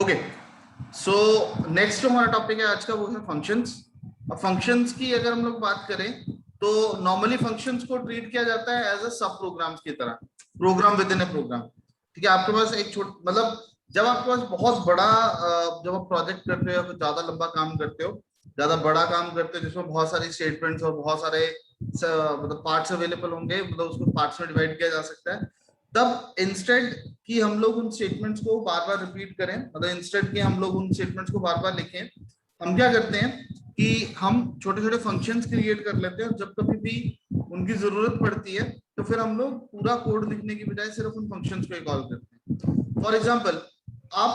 Okay, so next जो हमारा topic है आज का वो है फंक्शंस। अब फंक्शंस की अगर हम लोग बात करें तो नॉर्मली फंक्शंस को ट्रीट किया जाता है एज अ सब प्रोग्राम्स की तरह, program within a program. ठीक है, आपके पास एक छोटा मतलब जब आपके पास बहुत बड़ा जब आप प्रोजेक्ट करते हो या फिर ज्यादा लंबा काम करते हो, ज्यादा बड़ा काम करते हो जिसमें बहुत सारी स्टेटमेंट्स और बहुत सारे मतलब पार्ट्स अवेलेबल होंगे, मतलब उसको पार्ट्स में डिवाइड किया जा सकता है। तब इंस्टेड कि हम लोग उन स्टेटमेंट्स को बार बार रिपीट करें, मतलब इंस्टेड कि हम लोग उन स्टेटमेंट्स को बार बार लिखें, हम क्या करते हैं कि हम छोटे छोटे फंक्शंस क्रिएट कर लेते हैं। और जब कभी भी उनकी जरूरत पड़ती है तो फिर हम लोग पूरा कोड लिखने की बजाय सिर्फ उन फंक्शंस को कॉल करते हैं। फॉर एग्जाम्पल, आप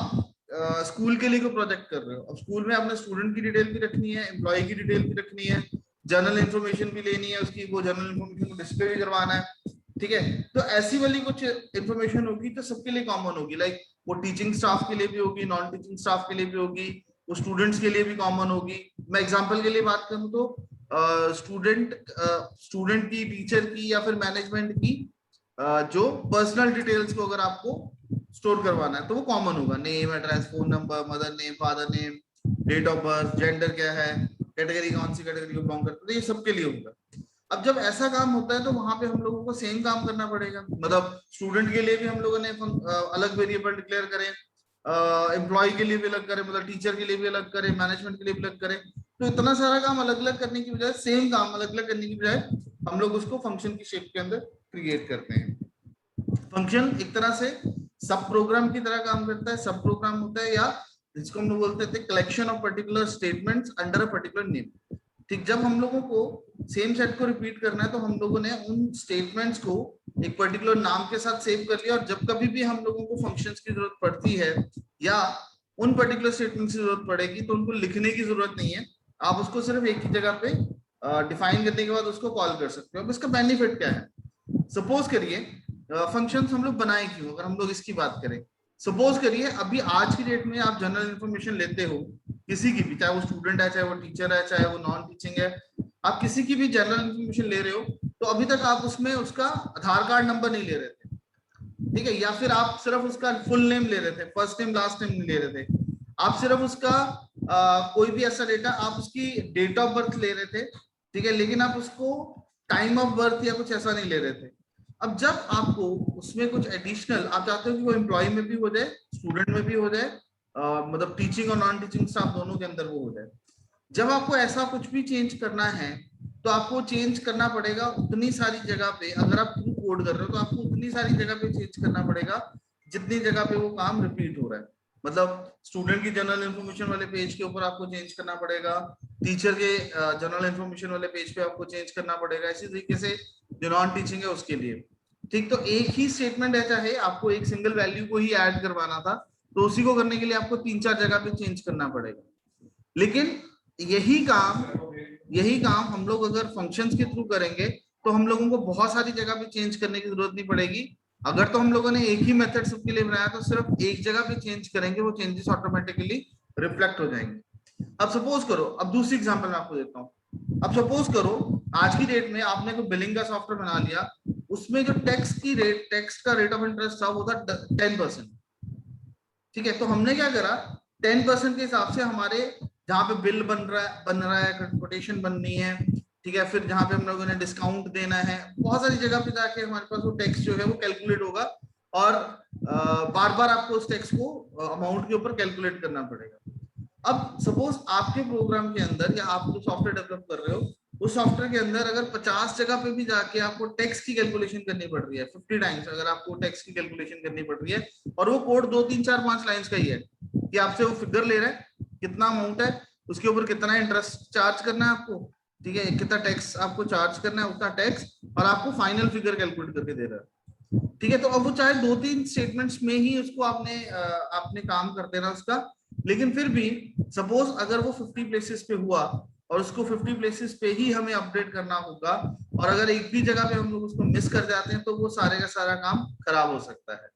स्कूल के लिए कोई प्रोजेक्ट कर रहे हो। अब स्कूल में आपने स्टूडेंट की डिटेल भी रखनी है, एम्प्लॉय की डिटेल भी रखनी है, जनरल इन्फॉर्मेशन भी लेनी है उसकी, वो जनरल इन्फॉर्मेशन को डिस्प्ले भी करवाना है। ठीक है, तो ऐसी वाली कुछ इन्फॉर्मेशन होगी तो सबके लिए कॉमन होगी। लाइक वो टीचिंग स्टाफ के लिए भी होगी, नॉन टीचिंग स्टाफ के लिए भी होगी, वो स्टूडेंट्स के लिए भी कॉमन होगी। मैं एग्जांपल के लिए बात करूं तो स्टूडेंट की, टीचर की या फिर मैनेजमेंट की जो पर्सनल डिटेल्स को अगर आपको स्टोर करवाना है तो वो कॉमन होगा। Name, address, phone number, mother name, father name, date of birth, gender क्या है, कैटेगरी कौन सी कैटेगरी को बिलोंग करता है, ये सबके लिए होगा। अब जब ऐसा काम होता है तो वहां पे हम लोगों को सेम काम करना पड़ेगा। मतलब स्टूडेंट के लिए भी हम लोगों ने अलग वेरिएबल डिक्लेयर करें, एम्प्लॉय के लिए भी अलग करें, मतलब टीचर के लिए भी अलग करें, मैनेजमेंट के लिए भी अलग करें। तो इतना सारा काम अलग अलग करने की बजाय, सेम काम अलग अलग करने की बजाय, हम लोग उसको फंक्शन की शेप के अंदर क्रिएट करते हैं। फंक्शन एक तरह से सब प्रोग्राम की तरह काम करता है। सब प्रोग्राम होता है, या जिसको हम लोग बोलते थे collection of particular statements under a particular name. ठीक, जब हम लोगों को सेम सेट को रिपीट करना है तो हम लोगों ने उन स्टेटमेंट्स को एक पर्टिकुलर नाम के साथ सेव कर लिया, और जब कभी भी हम लोगों को फंक्शंस की जरूरत पड़ती है या उन पर्टिकुलर स्टेटमेंट्स की जरूरत पड़ेगी तो उनको लिखने की जरूरत नहीं है। आप उसको सिर्फ एक ही जगह पे डिफाइन करने के बाद उसको कॉल कर सकते हो। अब इसका बेनिफिट क्या है? सपोज करिए फंक्शंस हम लोग बनाए क्यों, अगर हम लोग इसकी बात करें। सपोज करिए अभी आज की डेट में आप जनरल इन्फॉर्मेशन लेते हो किसी की भी, चाहे वो स्टूडेंट है, चाहे वो टीचर है, चाहे वो नॉन टीचिंग है, आप किसी की भी जनरल इन्फॉर्मेशन ले रहे हो तो अभी तक आप उसमें उसका आधार कार्ड नंबर नहीं ले रहे थे। ठीक है, या फिर आप सिर्फ उसका फुल नेम ले रहे थे, फर्स्ट नेम लास्ट नेम नहीं ले रहे थे। आप सिर्फ उसका कोई भी ऐसा डेटा, आप उसकी डेट ऑफ बर्थ ले रहे थे। ठीक है, लेकिन आप उसको टाइम ऑफ बर्थ या कुछ ऐसा नहीं ले रहे थे। अब जब आपको उसमें कुछ एडिशनल आप चाहते हो कि वो एम्प्लॉय में भी हो जाए, स्टूडेंट में भी हो जाए, मतलब टीचिंग और नॉन टीचिंग स्टाफ दोनों के अंदर वो हो जाए। जब आपको ऐसा कुछ भी चेंज करना है तो आपको चेंज करना पड़ेगा उतनी सारी जगह पे। अगर आप कोड कर रहे हो तो आपको उतनी सारी जगह पे चेंज करना पड़ेगा जितनी जगह पे वो काम रिपीट हो रहा है। मतलब स्टूडेंट की जनरल इन्फॉर्मेशन वाले पेज के ऊपर आपको चेंज करना पड़ेगा, टीचर के जनरल इन्फॉर्मेशन वाले पेज पे आपको चेंज करना पड़ेगा, इसी तरीके से जो नॉन टीचिंग है उसके लिए। ठीक, तो एक ही स्टेटमेंट है, चाहे आपको एक सिंगल वैल्यू को ही ऐड करवाना था तो उसी को करने के लिए आपको 3-4 जगह पे चेंज करना पड़ेगा। लेकिन यही काम हम लोग अगर फंक्शंस के थ्रू करेंगे तो हम लोगों को बहुत सारी जगह पे चेंज करने की जरूरत नहीं पड़ेगी। अगर तो हम लोगों ने एक ही मेथड सबके लिए बनाया तो सिर्फ एक जगह पे चेंज करेंगे, वो चेंजेस ऑटोमेटिकली रिफ्लेक्ट हो जाएंगे। अब सपोज करो, अब दूसरी एग्जांपल मैं आपको देता हूँ। अब सपोज करो आज की डेट में आपने कोई बिलिंग का सॉफ्टवेयर बना लिया, उसमें जो टैक्स का रेट ऑफ इंटरेस्ट था वो था 10%। ठीक है, तो हमने क्या करा, 10% के हिसाब से हमारे जहां पे बिल बन रहा है, कोटेशन बननी है, ठीक है, फिर जहां पे हम लोगों ने डिस्काउंट देना है, बहुत सारी जगह पे जाके हमारे पास वो टैक्स जो है वो कैलकुलेट होगा। और बार बार आपको उस टैक्स को अमाउंट के ऊपर कैलकुलेट करना पड़ेगा। अब सपोज आपके प्रोग्राम के अंदर या आप जो सॉफ्टवेयर डेवलप कर रहे हो उस सॉफ्टवेयर के अंदर अगर 50 जगह पे भी जाके आपको टैक्स की कैलकुलेशन करनी पड़ रही है, 50 टाइम्स अगर आपको टैक्स की कैलकुलेशन करनी पड़ रही है, और वो कोड 2 3 4 5 लाइंस का ही है कि आपसे वो फिगर ले रहा है, कितना अमाउंट है, उसके ऊपर कितना इंटरेस्ट चार्ज करना है आपको, ठीक है, कितना टैक्स आपको चार्ज करना है, उतना टैक्स, और आपको फाइनल फिगर कैलकुलेट करके दे रहा है। ठीक है, तो अब वो चाहे 2-3 स्टेटमेंट्स में ही उसको आपने काम कर देना उसका, लेकिन फिर भी सपोज अगर वो 50 प्लेसेस पे हुआ और उसको 50 प्लेसेस पे ही हमें अपडेट करना होगा, और अगर एक भी जगह पे हम लोग उसको मिस कर जाते हैं तो वो सारे का सारा काम खराब हो सकता है।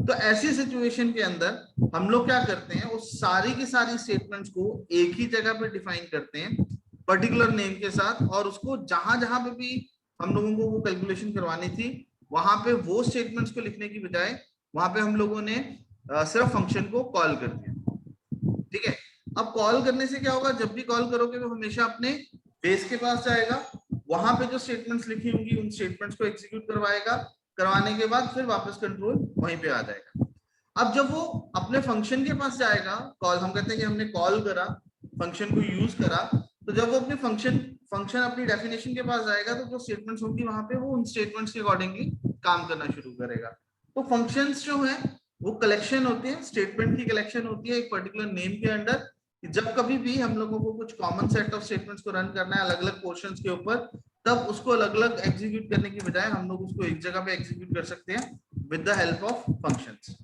तो ऐसी सिचुएशन के अंदर हम लोग क्या करते हैं, उस सारी की सारी स्टेटमेंट्स को एक ही जगह पे डिफाइन करते हैं पर्टिकुलर नेम के साथ, और उसको जहां जहां पे भी हम लोगों को वो कैलकुलेशन करवानी थी वहां पे वो स्टेटमेंट्स को लिखने की बजाय वहां पे हम लोगों ने सिर्फ फंक्शन को कॉल कर दिया। ठीक है। अब कॉल करने से क्या होगा, जब भी कॉल करोगे तो हमेशा अपने बेस के पास जाएगा, वहां पे जो स्टेटमेंट्स लिखी होंगी उन स्टेटमेंट्स को एग्जीक्यूट करवाएगा, करवाने के बाद फिर वापस कंट्रोल वहीं पे आ जाएगा। अब जब वो अपने फंक्शन के पास जाएगा, कॉल हम कहते हैं कि हमने कॉल करा, फंक्शन को यूज करा, तो जब वो अपने फंक्शन अपनी डेफिनेशन के पास जाएगा तो जो स्टेटमेंट्स होंगी वहां पे वो उन स्टेटमेंट्स के अकॉर्डिंगली काम करना शुरू करेगा। तो फंक्शंस जो है वो कलेक्शन होती है, स्टेटमेंट की कलेक्शन होती है एक पर्टिकुलर नेम के अंडर। जब कभी भी हम लोगों को कुछ कॉमन सेट ऑफ स्टेटमेंट्स को रन करना है अलग अलग पोर्शंस के ऊपर, तब उसको अलग अलग एग्जीक्यूट करने की बजाय हम लोग उसको एक जगह पे एग्जीक्यूट कर सकते हैं with the help of functions.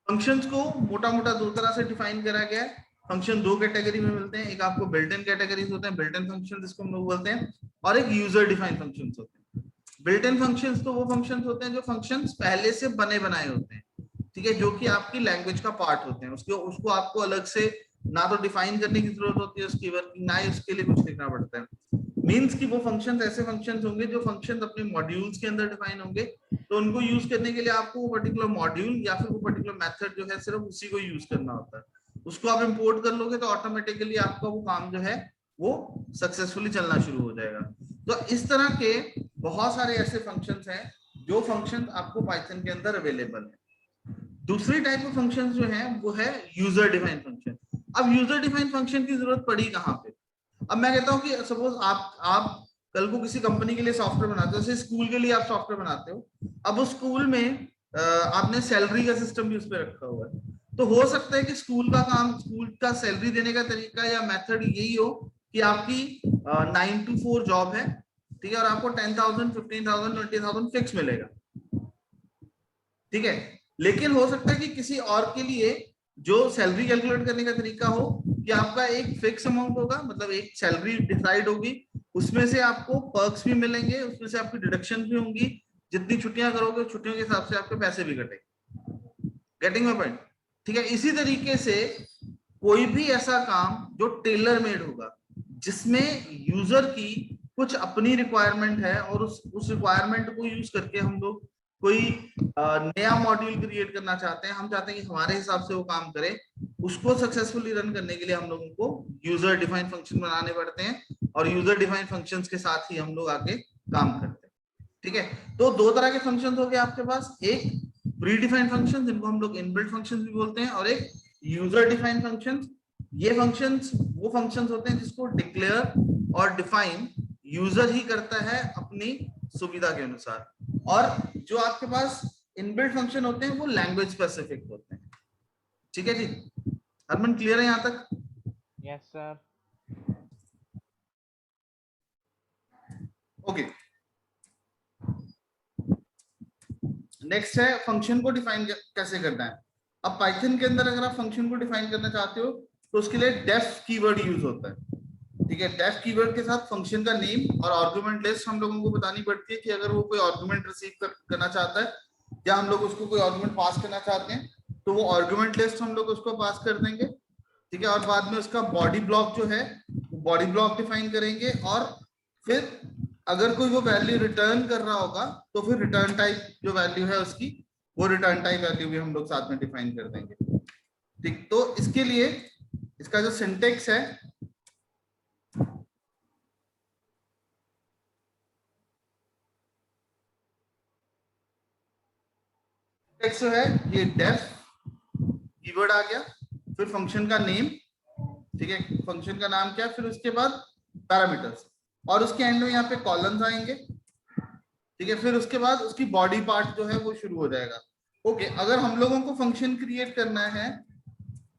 Functions को मोटा मोटा दो तरह से डिफाइन करा गया है। फंक्शन दो कैटेगरी में मिलते हैं, एक आपको बिल्ट इन कैटेगरीज होते हैं, बिल्ट इन फंक्शन जिसको हम लोग बोलते हैं, और एक यूजर डिफाइंड फंक्शंस होते हैं। बिल्ट इन फंक्शंस तो वो फंक्शंस होते हैं जो फंक्शंस पहले से बने बनाए होते हैं, ठीक है, जो कि आपकी लैंग्वेज का पार्ट होते हैं, उसको आपको अलग से ना तो डिफाइन करने की जरूरत होती है उसकी वर्किंग, ना ही उसके लिए कुछ लिखना पड़ता है। मींस कि वो फंक्शंस ऐसे फंक्शंस होंगे जो फंक्शंस अपने मॉड्यूल्स के अंदर डिफाइन होंगे, तो उनको यूज करने के लिए आपको वो पर्टिकुलर मॉड्यूल या फिर वो पर्टिकुलर मेथड जो है सिर्फ उसी को यूज करना होता है। उसको आप इंपोर्ट कर लोगे तो ऑटोमेटिकली आपका वो काम जो है वो सक्सेसफुली चलना शुरू हो जाएगा। तो इस तरह के बहुत सारे ऐसे फंक्शंस हैं जो फंक्शंस आपको पाइथन के अंदर अवेलेबल है। दूसरी टाइप ऑफ फंक्शंस जो है वो है यूजर डिफाइंड फंक्शन। अब यूजर डिफाइंड फंक्शन की जरूरत पड़ी कहां पे? अब मैं कहता हूं कि सपोज आप कल को किसी कंपनी के लिए सॉफ्टवेयर बनाते हो, जैसे स्कूल के लिए आप सॉफ्टवेयर बनाते हो, अब उस स्कूल में आपने सैलरी का सिस्टम भी उस पर रखा हुआ है, तो हो सकता है कि स्कूल का काम, स्कूल का सैलरी देने का तरीका या मेथड यही हो कि आपकी 9 to 4 जॉब है, ठीक है, और आपको 10,000 15,000 20,000 फिक्स मिलेगा, ठीक है। लेकिन हो सकता है कि किसी और के लिए जो सैलरी कैलकुलेट करने का तरीका हो कि आपका एक फिक्स अमाउंट होगा, मतलब एक सैलरी डिसाइड होगी, उसमें से आपको पर्क्स भी मिलेंगे, उसमें से आपकी डिडक्शन भी होंगी, जितनी छुट्टियां करोगे छुट्टियों के हिसाब से आपके पैसे भी कटेंगे। Getting my point? ठीक है। इसी तरीके से कोई भी ऐसा काम जो टेलर मेड होगा, जिसमें यूजर की कुछ अपनी रिक्वायरमेंट है और उस रिक्वायरमेंट को यूज करके हम लोग कोई नया मॉड्यूल क्रिएट करना चाहते हैं, हम चाहते हैं कि हमारे हिसाब से वो काम करे, उसको सक्सेसफुली रन करने के लिए हम लोगों को यूजर डिफाइंड फंक्शन बनाने पड़ते हैं, और यूजर डिफाइंड फंक्शंस के साथ ही हम लोग आगे काम करते हैं, ठीक है। तो दो तरह के फंक्शंस हो गए आपके पास, एक प्री डिफाइंड फंक्शन जिनको हम लोग इनबिल्ट फंक्शन भी बोलते हैं, और एक यूजर डिफाइंड फंक्शन। ये फंक्शंस वो फंक्शंस होते हैं जिसको डिक्लेयर और डिफाइन यूजर ही करता है अपनी सुविधा के अनुसार, और जो आपके पास इनबिल्ट फंक्शन होते हैं वो लैंग्वेज स्पेसिफिक होते हैं, ठीक है जी। हरमन क्लियर है यहाँ तक? Yes sir. ओके, नेक्स्ट है फंक्शन को डिफाइन कैसे करना है। अब पाइथन के अंदर अगर आप फंक्शन को डिफाइन करना चाहते हो तो उसके लिए डेफ कीवर्ड यूज होता है, ठीक है। डेफ कीवर्ड के साथ फंक्शन का नेम और आर्गुमेंट लिस्ट हम लोगों को बतानी पड़ती है कि अगर वो कोई आर्गुमेंट रिसीव करना चाहता है या हम लोग उसको कोई आर्गुमेंट पास करना चाहते हैं तो वो आर्गुमेंट लिस्ट हम लोग उसको पास कर देंगे, ठीक है। और बाद में उसका बॉडी ब्लॉक जो है बॉडी ब्लॉक डिफाइन करेंगे, और फिर अगर कोई वो वैल्यू रिटर्न कर रहा होगा तो फिर रिटर्न टाइप जो वैल्यू है उसकी, वो रिटर्न टाइप वैल्यू भी हम लोग साथ में डिफाइन कर देंगे, ठीक। तो इसके लिए इसका जो सिंटेक्स है, सिंटेक्स जो है ये डेफ कीवर्ड आ गया, फिर फंक्शन का नेम, ठीक है, फंक्शन का नाम क्या है, फिर उसके बाद पैरामीटर्स, और उसके एंड में यहाँ पे कॉलम्स आएंगे, ठीक है। फिर उसके बाद उसकी बॉडी पार्ट जो है वो शुरू हो जाएगा। ओके, अगर हम लोगों को फंक्शन क्रिएट करना है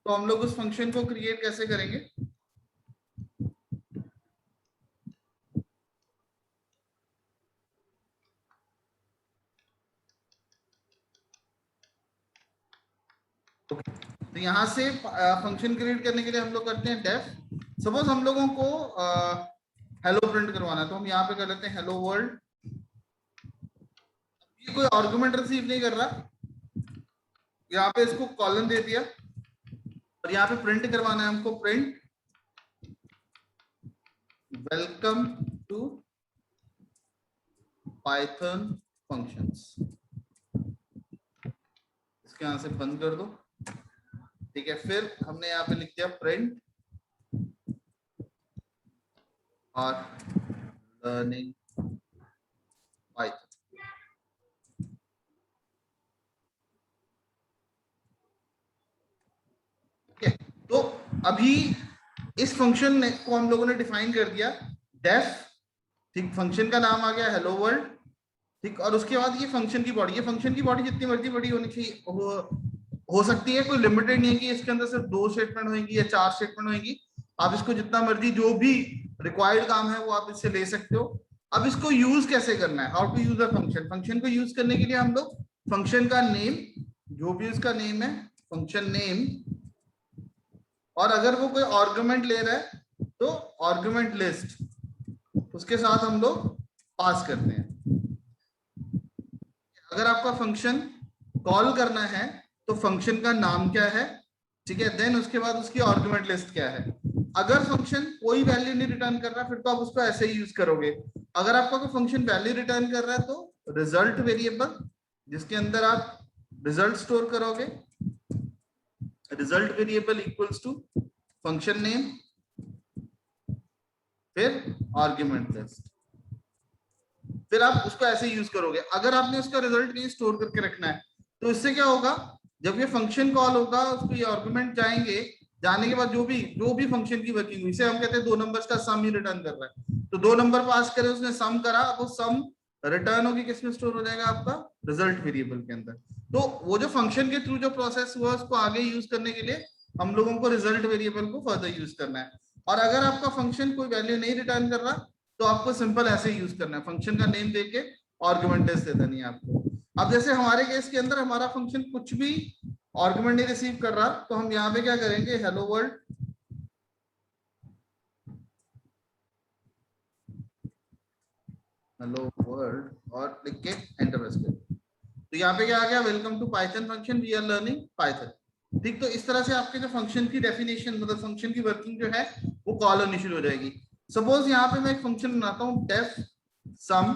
तो हम लोग उस फंक्शन को क्रिएट कैसे करेंगे? तो यहाँ से फंक्शन क्रिएट करने के लिए हम लोग करते हैं डेफ। सपोज हम लोगों को हेलो प्रिंट करवाना है तो हम यहाँ पे कर लेते हैं हेलो वर्ल्ड। ये कोई आर्गुमेंट रिसीव नहीं कर रहा, यहाँ पे इसको कॉलम दे दिया, और यहाँ पे प्रिंट करवाना है हमको, print welcome to Python functions. इसके यहाँ से बंद कर दो। ठीक है, फिर हमने यहाँ पे लिख दिया प्रिंट और लर्निंग पाइथन। ठीक है, तो अभी इस फंक्शन को हम लोगों ने डिफाइन कर दिया डेफ, ठीक, फंक्शन का नाम आ गया हेलो वर्ल्ड, ठीक, और उसके बाद ये फंक्शन की बॉडी, ये फंक्शन की बॉडी जितनी मर्जी बड़ी होनी चाहिए हो सकती है, कोई लिमिटेड नहीं है कि इसके अंदर सिर्फ 2 स्टेटमेंट होंगी या 4 स्टेटमेंट होंगी, आप इसको जितना मर्जी जो भी रिक्वायर्ड काम है वो आप इससे ले सकते हो। अब इसको यूज कैसे करना है, how to use a function, function को यूज करने के लिए हम लोग फंक्शन का नेम, जो भी उसका नेम है फंक्शन नेम, और अगर वो कोई आर्गुमेंट ले रहा है तो आर्गुमेंट लिस्ट उसके साथ हम लोग पास करते हैं। अगर आपका फंक्शन कॉल करना है तो फंक्शन का नाम क्या है, ठीक है, देन उसके बाद उसकी आर्गुमेंट लिस्ट क्या है। अगर फंक्शन कोई वैल्यू नहीं रिटर्न कर रहा फिर तो आप उसको ऐसे ही यूज करोगे। अगर आपका कोई फंक्शन वैल्यू रिटर्न कर रहा है तो रिजल्ट वेरिएबल जिसके अंदर आप रिजल्ट स्टोर करोगे, result variable equals to function name फिर आर्गुमेंट लिस्ट, फिर आप उसको ऐसे यूज करोगे। अगर आपने उसका रिजल्ट नहीं स्टोर करके रखना है तो इससे क्या होगा, जब ये फंक्शन कॉल होगा उसको ये आर्गुमेंट जाएंगे, जाने के बाद जो भी फंक्शन की वर्किंग हुई, इसे हम कहते हैं 2 नंबर्स का सम ही रिटर्न कर रहा है, तो 2 नंबर पास करे उसने सम करा, अब वो सम रिटर्न होगी किसमें स्टोर हो जाएगा, आपका रिजल्ट वेरिएबल के अंदर। तो वो जो फंक्शन के थ्रू जो प्रोसेस हुआ उसको आगे यूज करने के लिए हम लोगों को रिजल्ट वेरिएबल को फर्दर यूज करना है। और अगर आपका फंक्शन कोई वैल्यू नहीं रिटर्न कर रहा तो आपको सिंपल ऐसे ही यूज करना है, फंक्शन का नेम देके आर्गुमेंट दे देनी है आपको। अब जैसे हमारे केस के अंदर हमारा फंक्शन कुछ भी आर्गुमेंट नहीं रिसीव कर रहा तो हम यहाँ पे क्या करेंगे, हेलो वर्ल्ड, हेलो वर्ल्ड और लिख के एंटर प्रेस करें, तो यहाँ पे क्या आ गया, welcome to Python function we are learning Python. ठीक, तो इस तरह से आपके जो फंक्शन की डेफिनेशन मतलब फंक्शन की वर्किंग जो है वो कॉल होनी शुरू हो जाएगी। सपोज यहाँ पे मैं एक फंक्शन बनाता हूँ डेफ सम,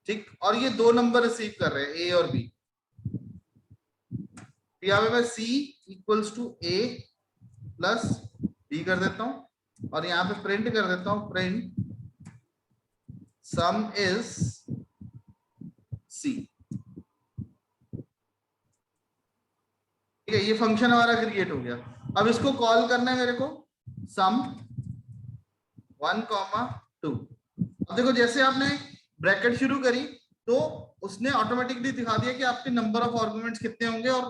ठीक, और ये 2 नंबर रिसीव कर रहे हैं ए और बी, यहाँ पे मैं C equals to A plus B कर देता हूं और यहाँ पे प्रिंट कर देता हूं प्रिंट सम इज सी। ठीक है, ये फंक्शन हमारा क्रिएट हो गया। अब इसको कॉल करना है मेरे को सम 1,2। अब देखो जैसे आपने ब्रैकेट शुरू करी तो उसने ऑटोमेटिकली दिखा दिया कि आपके नंबर ऑफ आर्गुमेंट्स कितने होंगे और